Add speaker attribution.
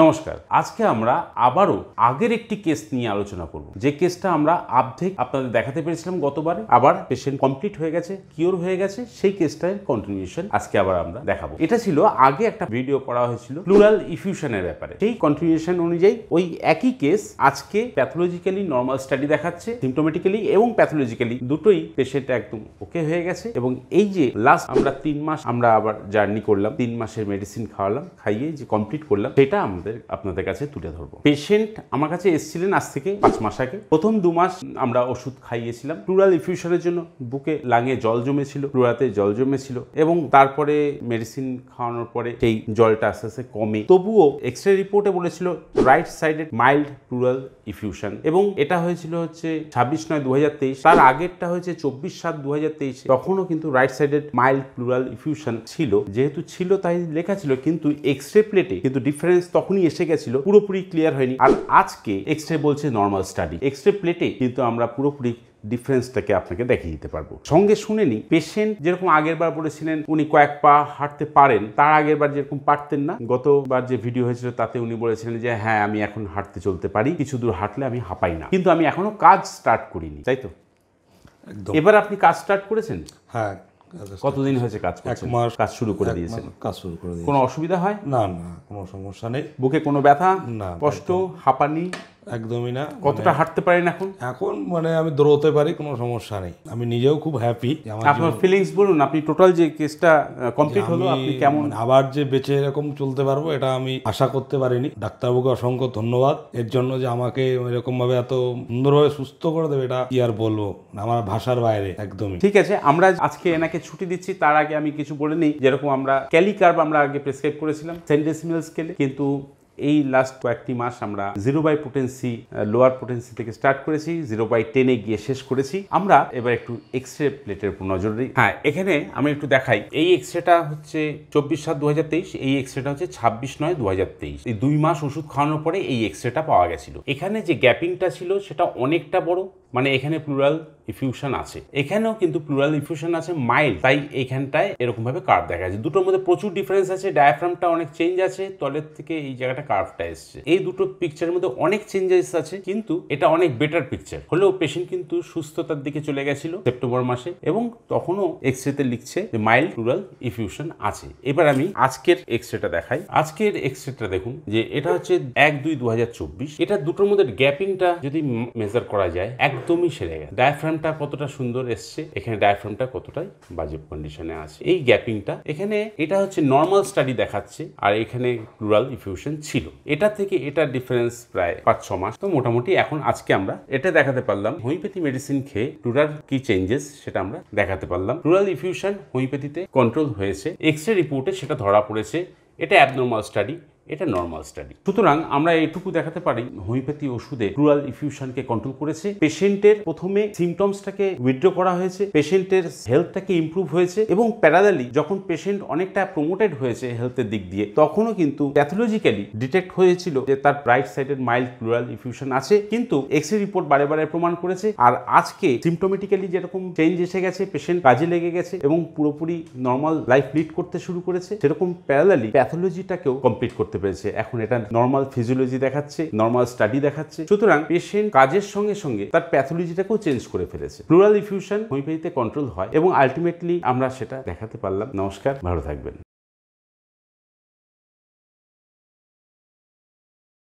Speaker 1: নমস্কার। আজকে আমরা আবারও আগের একটি কেস নিয়ে আলোচনা করব, যে কেসটা আমরা অর্ধেক আপনাদের দেখাতে পেরেছিলাম গতবারে। আবার পেশেন্ট কমপ্লিট হয়ে গেছে, কিওর হয়ে গেছে, সেই কেসটার কন্টিনিউশন আজকে আবার আমরা দেখাবো। এটা ছিল আগে একটা ভিডিও করা হয়েছিল প্লুরাল ইফিউশনের ব্যাপারে, সেই কন্টিনিউশন অনুযায়ী ওই একই কেস আজকে প্যাথোলজিক্যালি নর্মাল স্টাডি দেখাচ্ছে, সিমটোমেটিক্যালি এবং প্যাথোলজিক্যালি দুটোই পেশেন্ট একদম ওকে হয়ে গেছে। এবং এই যে লাস্ট আমরা 3 মাস আমরা আবার জার্নি করলাম, 3 মাসের মেডিসিন খাওয়ালাম, খাইয়ে যে কমপ্লিট করলাম, সেটা আপনাদের কাছে তুলে ধরবো। পেশেন্ট আমার কাছে এসেছিলেন আজ থেকে 5 মাস আগে। প্রথম 2 মাস আমরা ওষুধ খাইয়েছিলাম প্লুরাল ইফিউশনের জন্য। বুকে লাঙে জল জমেছিল, প্লুরাতে জল জমেছিল, এবং তারপরে মেডিসিন খাওয়ানোর পরে সেই জলটা আস্তে আস্তে কমে। তবুও এক্সরে রিপোর্টে বলেছিল right sided mild pleural effusion, এবং এটা হয়েছিল হচ্ছে 26/9/2023। তার আগেরটা হয়েছে 24/7/2023। তখনও কিন্তু right sided mild pleural effusion ছিল। যেহেতু ছিল তাই লেখা ছিল, কিন্তু এক্সরে প্লেটে কিন্তু ডিফারেন্স তখনই এসে গেছিল, পুরোপুরি ক্লিয়ার হয়নি। আর আজকে এক্সরে বলছে নর্মাল স্টাডি, এক্সরে প্লেটে কিন্তু আমরা পুরোপুরি ডিফারেন্সটাকে আপনাকে দেখিয়ে দিতে পারবো। সঙ্গে শুনে নি, পেশেন্ট যেরকম আগের বার বলেছিলেন উনি কয়েক পা হাঁটতে পারেন, তার আগের বার যেরকম পারতেন না। গতবার যে ভিডিও হয়েছিল তাতে উনি বলেছিলেন যে হ্যাঁ আমি এখন হাঁটতে চলতে পারি, কিছু দূর হাঁটলে আমি হাঁপাই না, কিন্তু আমি এখনো কাজ স্টার্ট করিনি, তাই তো? এবার আপনি কাজ স্টার্ট করেছেন?
Speaker 2: হ্যাঁ।
Speaker 1: কতদিন হয়েছে কাজ করছেন?
Speaker 2: 1 মাস
Speaker 1: কাজ শুরু করে দিয়েছেন?
Speaker 2: কাজ শুরু করে দিয়েছি।
Speaker 1: কোনো অসুবিধা হয়
Speaker 2: না না, কোনো সমস্যা নেই।
Speaker 1: বুকে কোনো ব্যথা,
Speaker 2: না,
Speaker 1: কষ্ট, হাঁপানি?
Speaker 2: একদমই না।
Speaker 1: কতটা হাঁটতে পারেন এখন?
Speaker 2: এখন আমি দৌড়তে পারি, কোনো সমস্যা নেই। আমি নিজেও খুব হ্যাপি।
Speaker 1: আপনার ফিলিংস বলুন, আপনি টোটাল যে কেসটা কমপ্লিট হলো আপনি কেমন?
Speaker 2: আবার যে বেঁচে এরকম চলতে পারবো এটা আমি আশা করতে পারিনি। ডাক্তারবাবুকে অসংখ্য ধন্যবাদ এর জন্য, যে আমাকে এরকম ভাবে এত সুন্দরভাবে সুস্থ করে দেবে, এটা কি আর বলবো, আমার ভাষার বাইরে একদমই।
Speaker 1: ঠিক আছে, আমরা আজকে এনাকে ছুটি দিচ্ছি। তার আগে আমি কিছু বলে নিই। যেরকম আমরা ক্যালিকার্ব আমরা আগে প্রেসক্রাইব করেছিলাম সেন্ডেসিমাল স্কেলে, কিন্তু এই লাস্ট কয়েকটি মাস আমরা 0/potency লোয়ার পোটেন্সি থেকে স্টার্ট করেছি, 0/10 গিয়ে শেষ করেছি। আমরা এবার একটু এক্সরে প্লেটের উপর নজর দিই। হ্যাঁ, এখানে আমি একটু দেখাই। এই এক্সরেটা হচ্ছে 24/7/2023, এই এক্সরেটা হচ্ছে 26/9/2023। এই 2 মাস ওষুধ খাওয়ানোর পরে এই এক্সরেটা পাওয়া গেছিল। এখানে যে গ্যাপিংটা ছিল সেটা অনেকটা বড়, মানে এখানে প্লুরাল ইফিউশন আছে, এখানেও কিন্তু প্লুরাল ইফিউশন আছে মাইল্ড, তাই এইখানটায় এরকম ভাবে কার্ভ দেখা যাচ্ছে। দুটোর মধ্যে প্রচুর ডিফারেন্স আছে, ডায়াফ্রামটা অনেক চেঞ্জ আছে, তলের থেকে এই জায়গাটা কার্ভটা এসছে। এই দুটো পিকচারের মধ্যে অনেক চেঞ্জেস আছে, কিন্তু এটা অনেক বেটার পিকচার হলেও পেশেন্ট কিন্তু সুস্থতার দিকে চলে গেছিল সেপ্টেম্বর মাসে, এবং তখনও এক্সরেতে লিখছে যে মাইল্ড প্লুরাল ইফিউশন আছে। এবার আমি আজকের এক্সরেটা দেখাই। আজকের এক্সরেটা দেখুন, যে এটা হচ্ছে 1/2/2024। এটা দুটোর মধ্যে গ্যাপিংটা যদি মেজার করা যায় একদমই সেরে গেছে। ডায়াফ্রামটা কতটা সুন্দর এসছে, এখানে ডায়াফ্রামটা কতটাই বাজে কন্ডিশনে আছে। এই গ্যাপিংটা এখানে, এটা হচ্ছে নর্মাল স্টাডি দেখাচ্ছে, আর এখানে প্লুরাল ইফিউশন ছিল। এটা থেকে এটা ডিফারেন্স প্রায় 5-6 মাস। তো মোটামুটি এখন আজকে আমরা এটা দেখাতে পারলাম হোমিওপ্যাথি মেডিসিন খেয়ে প্লুরাল কি চেঞ্জেস সেটা আমরা দেখাতে পারলাম। প্লুরাল ইফিউশন হোমিওপ্যাথিতে কন্ট্রোল হয়েছে, এক্সরে রিপোর্টে সেটা ধরা পড়েছে। এটা অ্যাবনর্মাল স্টাডি, এটা নর্মাল স্টাডি। সুতরাং আমরা এইটুকু দেখাতে পারি হোমিওপ্যাথি ওষুধে প্লুরাল ইফিউশনকে কন্ট্রোল করেছে। পেশেন্টের প্রথমে সিমটমসটাকে উইথড্র করা হয়েছে, পেশেন্টের হেলথটাকে ইমপ্রুভ হয়েছে, এবং প্যারালালি যখন পেশেন্ট অনেকটা প্রমোটেড হয়েছে হেলথের দিক দিয়ে, তখনও কিন্তু প্যাথোলজিক্যালি ডিটেক্ট হয়েছিল যে তার রাইট সাইডের মাইল্ড প্লুরাল ইফিউশন আছে, কিন্তু এক্সরে রিপোর্ট বারে বারে প্রমাণ করেছে। আর আজকে সিমটোমেটিক্যালি যেরকম চেঞ্জ এসে গেছে, পেশেন্ট কাজে লেগে গেছে এবং পুরোপুরি নর্মাল লাইফ লিড করতে শুরু করেছে, সেরকম প্যারালালি প্যাথোলজিটাকেও কমপ্লিট করতে পেরেছে। এখন এটা নর্মাল ফিজিওলজি দেখাচ্ছে, নর্মাল স্টাডি দেখাচ্ছে। সুতরাং পেশেন্ট কাজের সঙ্গে সঙ্গে তার প্যাথোলজিটাকেও চেঞ্জ করে ফেলেছে। প্লুরাল ইফিউশন হোমিওপ্যাথিতে কন্ট্রোল হয়, এবং আলটিমেটলি আমরা সেটা দেখাতে পারলাম। নমস্কার, ভালো থাকবেন।